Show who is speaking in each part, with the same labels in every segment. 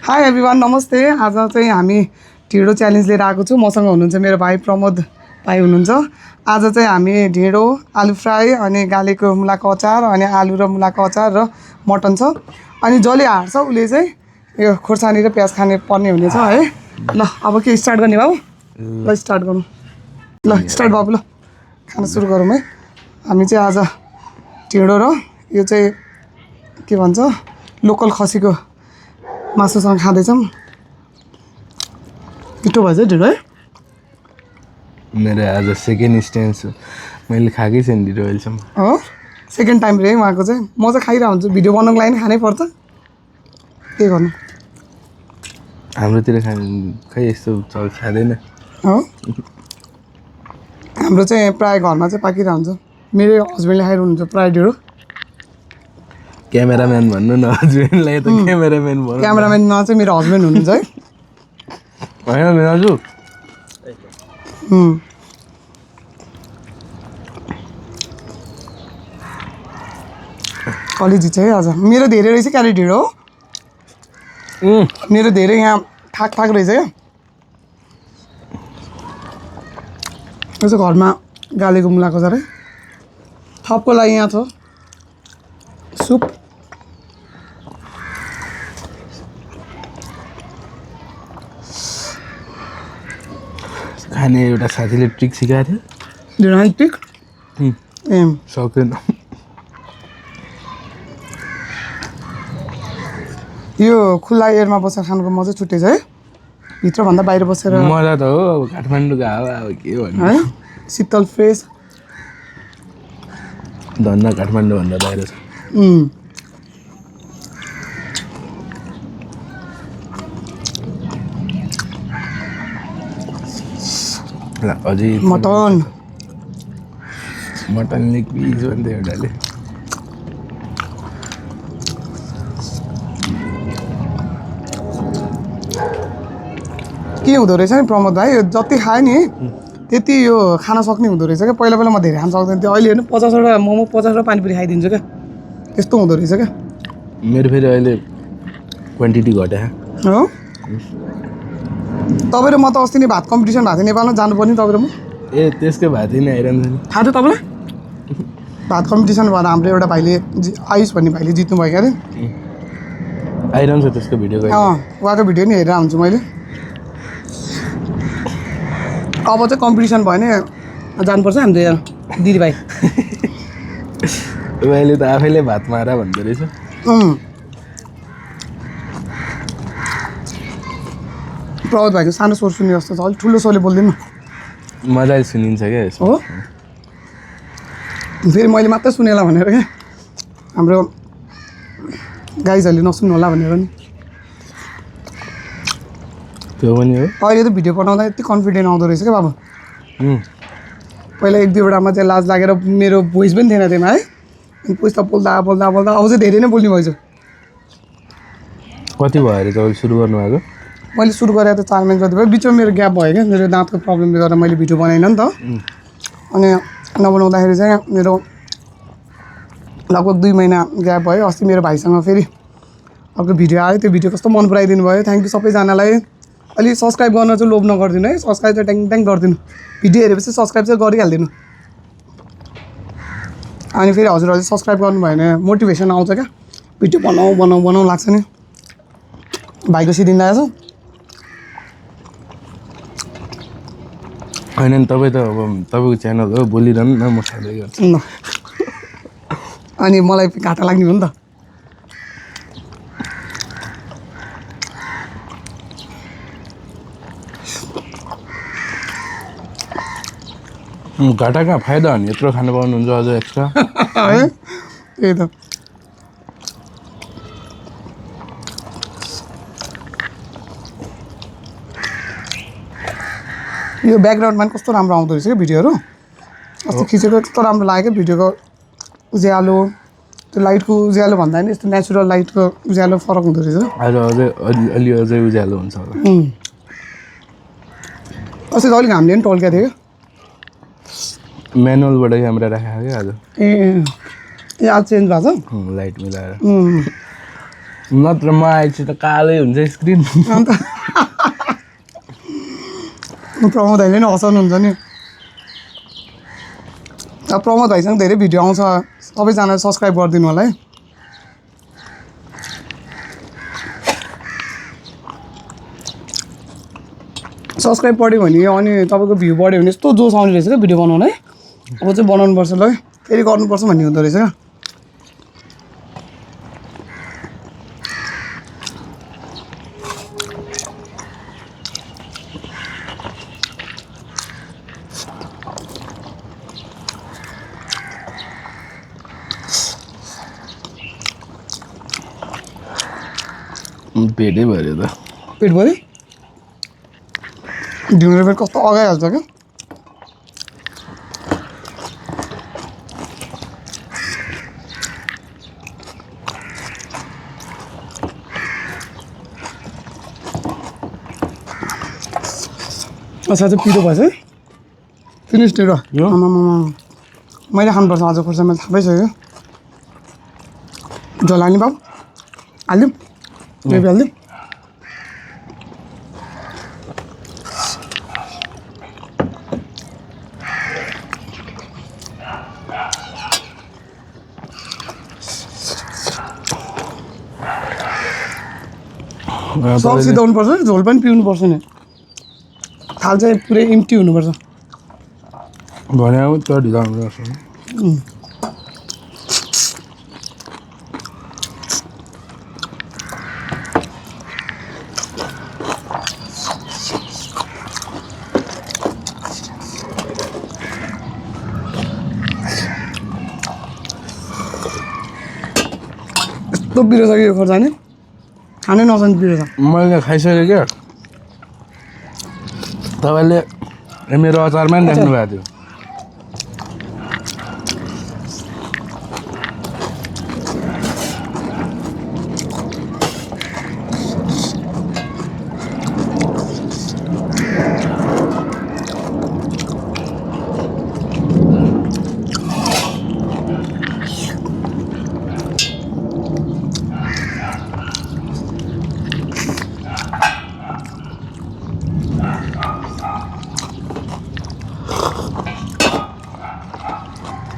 Speaker 1: High everyone, नमस्ते। आज चाहिँ हामी ढिँडो च्यालेन्ज लिएर आएको छु। मसँग हुनुहुन्छ मेरो भाइ प्रमोद भाइ हुनुहुन्छ। आज चाहिँ हामी ढिँडो, आलु फ्राई अनि गालेको मुलाको अचार अनि आलु र मुलाको अचार र मटन छ। अनि जसले हार्छ उसले चाहिँ यो खोर्सानी र प्याज खाने पर्ने हुनेछ है। ल अब के स्टार्ट गर्ने बाबु? ल स्टार्ट गरौँ। ल स्टार्ट बाबु, ल खाना सुरु गरौँ है। हामी चाहिँ आज ढिँडो र यो चाहिँ के भन्छ लोकल खसीको मासुसँग खाँदैछौँ। मिठो भएछ ढिँडो है।
Speaker 2: मेरो आज सेकेन्ड स्टेन्स हो, मैले खाएकै छैन ढिँडो अहिलेसम्म।
Speaker 1: हो सेकेन्ड टाइम रे उहाँको चाहिँ। म चाहिँ खाइरहेको हुन्छु, भिडियो बनाउनुको लागि खानै पर्छ, के गर्नु।
Speaker 2: हाम्रोतिर खै यस्तो चल खाँदैन
Speaker 1: हो हाम्रो चाहिँ प्रायः घरमा चाहिँ पाकिरहेको हुन्छ। मेरो हस्बेन्डले खाइरहनुहुन्छ प्रायः ढिँडो।
Speaker 2: क्यामेराम्यान भन्नु न, हस्बेन्डलाई त क्यामेराम्यान भन्नु।
Speaker 1: क्यामेराम्यानमा चाहिँ मेरो हस्बेन्ड हुनुहुन्छ है।
Speaker 2: होइन मेरो दाजु
Speaker 1: कलेजी चाहिँ आज मेरो धेरै रहेछ क्यारे ढिँडो। मेरो धेरै यहाँ ठाक ठाक रहेछ क्या। यो चाहिँ घरमा गालेको मुलाको अचार है। थपको लागि यहाँ छ सुप।
Speaker 2: खाने एउटा साथीले ट्रिक सिकाएको थियो।
Speaker 1: ढिँडो खाने ट्रिक ए
Speaker 2: सक्दैन।
Speaker 1: यो खुल्ला एयरमा बसेर खानुको मजा छुट्टै छ है। भित्रभन्दा बाहिर बसेर
Speaker 2: मजा त हो। अब काठमाडौँको हावा अब के भन्नु
Speaker 1: है, शीतल फ्रेस।
Speaker 2: धन्न काठमाडौँभन्दा बाहिर छ। अझै मटन लेग पिस भन्दै एउटाले।
Speaker 1: के हुँदो रहेछ नि प्रमोद भाइ, यो जति खायो नि त्यति यो खान सक्ने हुँदो रहेछ क्या। पहिला पहिला म धेरै खान सक्दैन थियो, अहिले हेर्नु 50वटा मोमो 50वटा पानीपुरी खाइदिन्छु क्या। त्यस्तो हुँदो रहेछ क्या।
Speaker 2: मेरो फेरि अहिले क्वान्टिटी घट्यो
Speaker 1: हो। तपाईँ र म त अस्ति नै भात कम्पिटिसन भएको थियो नेपालमा, जानुपर्ने तपाईँ र म।
Speaker 2: ए त्यसको भात नै आइरहन्छ नि।
Speaker 1: थाहा थियो तपाईँलाई? भात कम्पिटिसन भएर हाम्रो एउटा भाइले आयुष भन्ने भाइले जित्नु भयो क्या अरे।
Speaker 2: आइरहन्छ त्यसको भिडियो।
Speaker 1: उहाँको भिडियो नि हेरेर आउँछु मैले। अब चाहिँ कम्पिटिसन भयो भने जानुपर्छ हाम्रो यहाँ दिदीभाइ।
Speaker 2: अहिले त आफैले भात मारा भन्दो रहेछ।
Speaker 1: प्रमोद भाइको सानो स्वर सुन्ने जस्तो छ, अलिक ठुलो स्वरले बोलिदिनु।
Speaker 2: मजाले सुनिन्छ क्या यसमा।
Speaker 1: हो फेरि मैले मात्रै सुनेला भनेर क्या, हाम्रो गाइजहरूले नसुन्नु होला भनेर नि।
Speaker 2: त्यो पनि हो।
Speaker 1: अहिले त भिडियो बनाउँदा यति कन्फिडेन्ट आउँदो रहेछ क्या बाबु। पहिला एक दुईवटामा चाहिँ लाज लागेर मेरो भोइस पनि थिएन त्यसमा है। अनि पुस्ता बोल्दा बोल्दा बोल्दा अब चाहिँ धेरै नै बोल्ने भएछ।
Speaker 2: कति भयो अरे तपाईँले सुरु गर्नुभएको?
Speaker 1: मैले सुरु गरेर त 4 महिना जति भयो। बिचमा मेरो ग्याप भयो क्या, मेरो दाँतको प्रब्लमले गर्दा मैले भिडियो बनाइनँ नि त। अनि नबनाउँदाखेरि चाहिँ मेरो लगभग 2 महिना ग्याप भयो। अस्ति मेरो भाइसँग फेरि अर्को भिडियो आयो, त्यो भिडियो कस्तो मन पराइदिनु भयो। थ्याङ्क यू सबैजनालाई। अलि सब्सक्राइब गर्न चाहिँ लोभ नगरिदिनु है। सब्सक्राइब चाहिँ ट्याङ ट्याङ गरिदिनु। भिडियो हेरेपछि सब्सक्राइब चाहिँ गरिहालिदिनु। अनि फेरि हजुरहरूले सब्सक्राइब गर्नुभयो भने मोटिभेसन आउँछ क्या, भिडियो बनाऊ बनाऊ बनाऊ लाग्छ नि। भाइको सिदिन आएछ
Speaker 2: होइन नि, तपाईँ त अब तपाईँको च्यानल हो, बोलिरहनु न, म खाँदै गर्छु
Speaker 1: ल। अनि मलाई घाटा लाग्ने हो नि त।
Speaker 2: घाटा कहाँ, फाइदा हो नि। यत्रो खानु पाउनुहुन्छ अझ एक्स्ट्रा
Speaker 1: है। त्यही त। यो ब्याकग्राउन्डमा पनि कस्तो राम्रो आउँदो रहेछ क्या भिडियोहरू। अस्ति खिचेको कस्तो राम्रो लाग्यो क्या भिडियोको उज्यालो। त्यो लाइटको उज्यालो भन्दा नि यस्तो नेचुरल लाइटको उज्यालो फरक हुँदो रहेछ।
Speaker 2: आज अझै उज्यालो हुन्छ होला।
Speaker 1: अस्ति त अलिक हामीले पनि टल्केको थियो क्या।
Speaker 2: म्यानुअलबाट क्यामेरा राखेको क्या आज।
Speaker 1: ए ए आज चेन्ज भएको छ
Speaker 2: लाइट मिलाएर नत्र म आएपछि त कालै हुन्छ स्क्रिन
Speaker 1: अन्त प्रमोद भाइले नि हँसाउनुहुन्छ नि अब प्रमोद भाइसँग धेरै भिडियो आउँछ सबैजनाले सब्सक्राइब गरिदिनु होला है सब्सक्राइब बढ्यो भने अनि तपाईँको भ्यू बढ्यो भने यस्तो जोस आउने रहेछ क्या भिडियो बनाउन है अब चाहिँ बनाउनुपर्छ ल है फेरि गर्नुपर्छ भन्ने हुँदो रहेछ क्या
Speaker 2: पेटै भऱ्यो त
Speaker 1: पेट भरि ढिँडो पेट कस्तो अगाइहाल्छ क्या अच्छा चाहिँ पिरो भएछ है फिनिस ढिँडो मैले खानुपर्छ आज खुर्सा मैले थाहा पाइसक्यो झोल हाल्ने बाबु हालिदिउँ ग्रेभी हालिदिउँ सब सिधाउनुपर्छ नि झोल पनि पिउनुपर्छ नि थाल चाहिँ पुरै इम्टी हुनुपर्छ
Speaker 2: भने त्यो ढिलो आउँछ
Speaker 1: यस्तो पिरो छ कि यो खोर्सानी खानै नसक्ने पिरो छ
Speaker 2: मैले खाइसकेँ क्या तपाईँले मेरो अचारमा नि राख्नु भएको थियो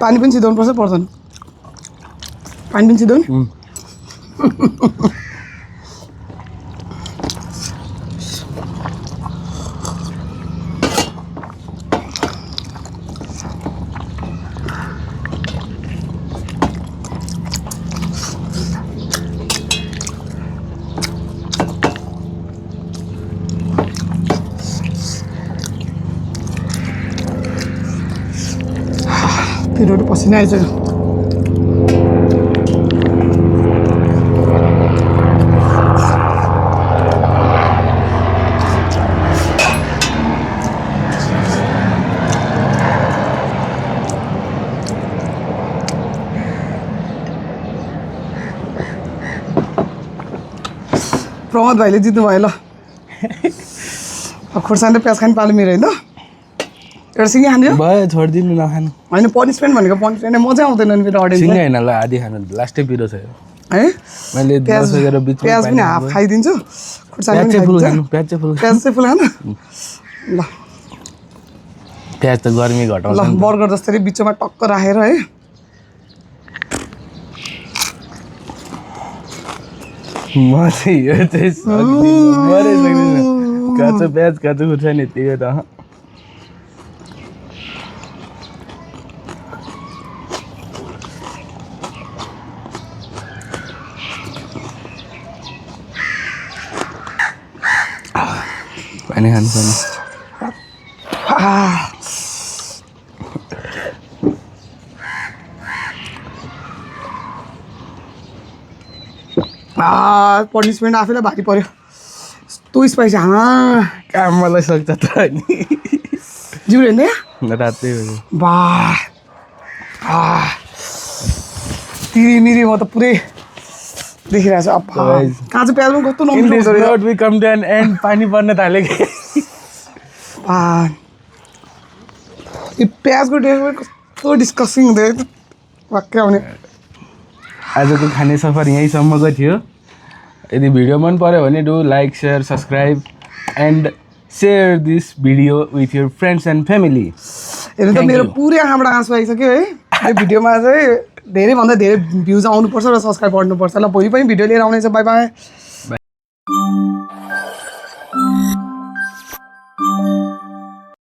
Speaker 1: पानी पनि सिधाउनुपर्छ पर्दैन पानी पनि सिधाउने पिरोहरू पसिना आइसक्यो प्रमोद भाइले जित्नु भयो ल खुर्सानी र प्याज खाने पालो मेरो होइन एउटा सिँगै खान्छ
Speaker 2: भयो छोडिदिनु नखानु
Speaker 1: होइन पनिसमेन्ट भनेको पनिसमेन्ट मजा आउँदैन नि फेरि
Speaker 2: सिँगै
Speaker 1: अडियन्स
Speaker 2: होइन ल आधी खानु लास्टै पिरो छ यो
Speaker 1: है
Speaker 2: मैले
Speaker 1: प्याज
Speaker 2: दसैँ बिचमा
Speaker 1: प्याज पनि हाफ खाइदिन्छु खुर्सानी
Speaker 2: प्याज
Speaker 1: पनि
Speaker 2: चाहिँ फुल
Speaker 1: खाइदिन्छु
Speaker 2: खानु प्याज चाहिँ फुल
Speaker 1: प्याज चाहिँ फुल खानु ल
Speaker 2: प्याज त गर्मी घटाउँछ
Speaker 1: ल
Speaker 2: नि त।
Speaker 1: बर्गर जस्तै बिचमा टक्क राखेर है
Speaker 2: म चाहिँ यो चाहिँ सक्दिनँ मरै सक्दिनँ काँचो प्याज काँचो खुर्सानी यत्तिकै त पानी खानु पर्ने
Speaker 1: पनिसमेन्ट आफैलाई भारी पर्यो यस्तो स्पाइसी
Speaker 2: काम मलाई सक्छ त नि
Speaker 1: जिउ हेर्ने
Speaker 2: रातै हो
Speaker 1: बा तिरिमिरी म त पुरै देखिरहेको छु अब काँचो प्याज पनि कस्तो
Speaker 2: इन
Speaker 1: नमिठो
Speaker 2: दिस
Speaker 1: हुँदो रहेछ
Speaker 2: road we come to an end पानी पर्न थाल्यो कि
Speaker 1: यो प्याजको टेस्ट पनि कस्तो डिस्कस्टिङ हुँदै वाक्कै आउने
Speaker 2: आजको खाने सफर यहीँसम्मको थियो। यदि भिडियो मन पर्यो भने do like share subscribe and share this video with your friends and family.
Speaker 1: हेर्नु त मेरो पुरै आँखाबाट आँसु आइसक्यो है। यो भिडियोमा चाहिँ धेरैभन्दा धेरै भ्युज आउनुपर्छ र सब्सक्राइब गर्नुपर्छ। ल भोलि पनि भिडियो लिएर आउनेछ। By by.